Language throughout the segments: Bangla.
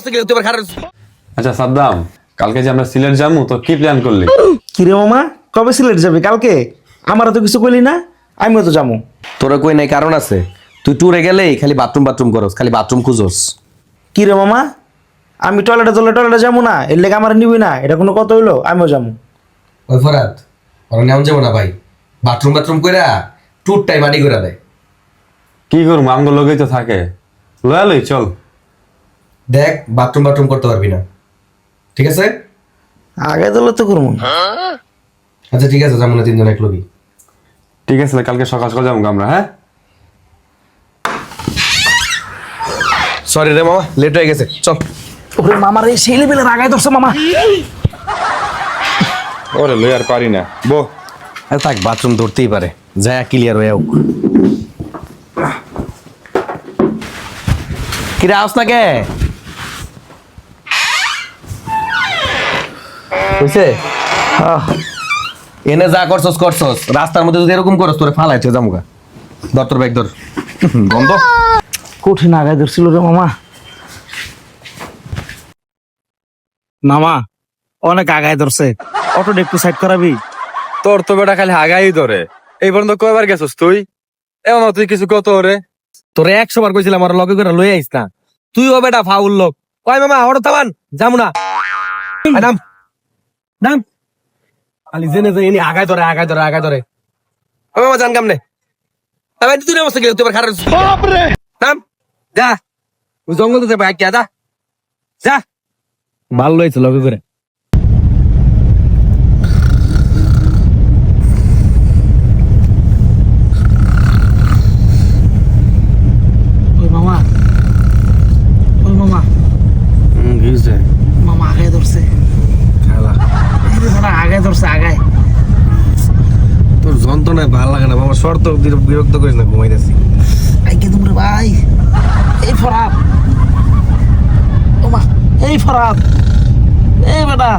অবস্থা কি তুই খারাপ? আচ্ছা সাদ্দাম, কালকে যে আমরা সিলেট যাবো তো কি প্ল্যান করলি? কিরে মামা, কবে সিলেট যাবি? কালকে? আমারও তো কিছু কইলি না, আমিও তো যাবো। তোরা কই নাই কারণ আছে, তুই ট্যুরে গেলেই খালি বাথরুম করস, খালি বাথরুম খুঁজোস। কিরে মামা, আমি টয়লেটে যাবো না, এর লেগে আমার নিবি না, এটা কোনো কথা হইলো? আমিও যাবো। ওই ফরাদ, ওরা নেমন যাবো না ভাই, বাথরুম কইরা ট্যুরটাই মাটি করে দেয়। কি করবো, আমগো লোকেই তো থাকে, লয়ালই চল। দেখ বাথরুম করতে পারবি না, ঠিক আছে? আগে দিলে তো করবো না। আচ্ছা ঠিক আছে, যাবো না তিনজন এক লোকই। ঠিক আছে, কালকে সকাল সকাল যাবো আমরা। হ্যাঁ সরি রে মামা, লেট হয়ে গেছে, চল। ওরে মামার এই সেই লেভেলের আগায় ধরছে মামা। ওরে লই আর পারি না বো। থাক, বাথরুম ধরতেই পারে, যায় ক্লিয়ার হয়ে হোক। কিরে আস না কে বুঝছে? এনে যা করছস রাস্তার মধ্যে যদি এরকম করস তোরে ফালাইছে জামুকা। ধর তোর ব্যাগ ধর, বন্ধ। কঠিন আগায় ধরছিল রে মামা। মামা অনেক আগায় ধরছে, অটোটা একটু সাইড করাবি? তোর তো বেটা খালি আগাই ধরে, এই পর্যন্ত কয়বার গেছস তুই? এমন তুই কিছু কত রে? তোরে 100 বার কইছিলাম আমার লগে করে লই আইস না, তুই ও বেটা ফাউল লোক। কয় মামা অটো থামান, যামু না। নাম নাম খালি জেনে যে ইনি আগায় ধরে। ও মামা জান কামনে তবে তুই অবস্থা কি তুই খারাপ? বাপ রে, নাম যা, ওই জঙ্গল তো বাইক যা যা। ভালো হয়েছে লগে করে। ওই মামা, মামা আগায় ধরছে। আগায় ধরছে, আগায়। তোর যন্ত্রণায় ভালো লাগে না মামা, শর্ত বিরক্ত করিস না, ঘুমাইতেছি। আইকে তুমি ভাই, এই ফরাত, ওমা এই ফরাত, এই বেটা,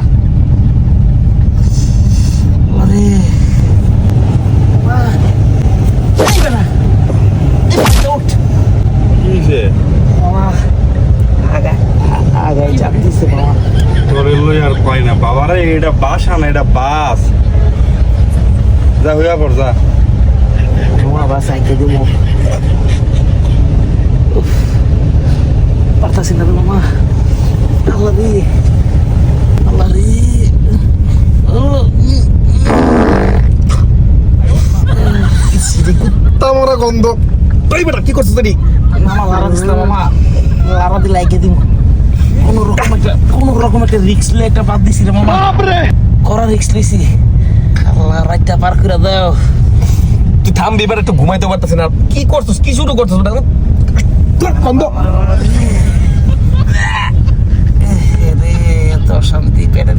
আরে এই বেটা, এই বেটা উঠ। মামা আগায় চাপ দিছে মামা। তোর লই আর কয় না বাবারে, এটা বাসা না, এটা বাস। যা হইয়া পড় যা। মামা বাস আইকে দিব, পারতাছি না রে মামা। আল্লাহ রে, আল্লাহ রে, কুত্তা মরা গন্ধ। তুই বেটা কি করছিস তুই? মামা লারা দিস না মামা, লারা দিলে আইকে দিব। কোন রকম একটা রিক্স লে একটা বাদ দিছি রে মামা। করা রিক্স লইছি, আল্লাহ রাতটা পার করে দাও। তুই থামবি, এবার একটু ঘুমাইতে পারতেছি না। কি করছিস, কি শুরু করছিস বেটা? তোর গন্ধ। রে এত শান্তি পেটে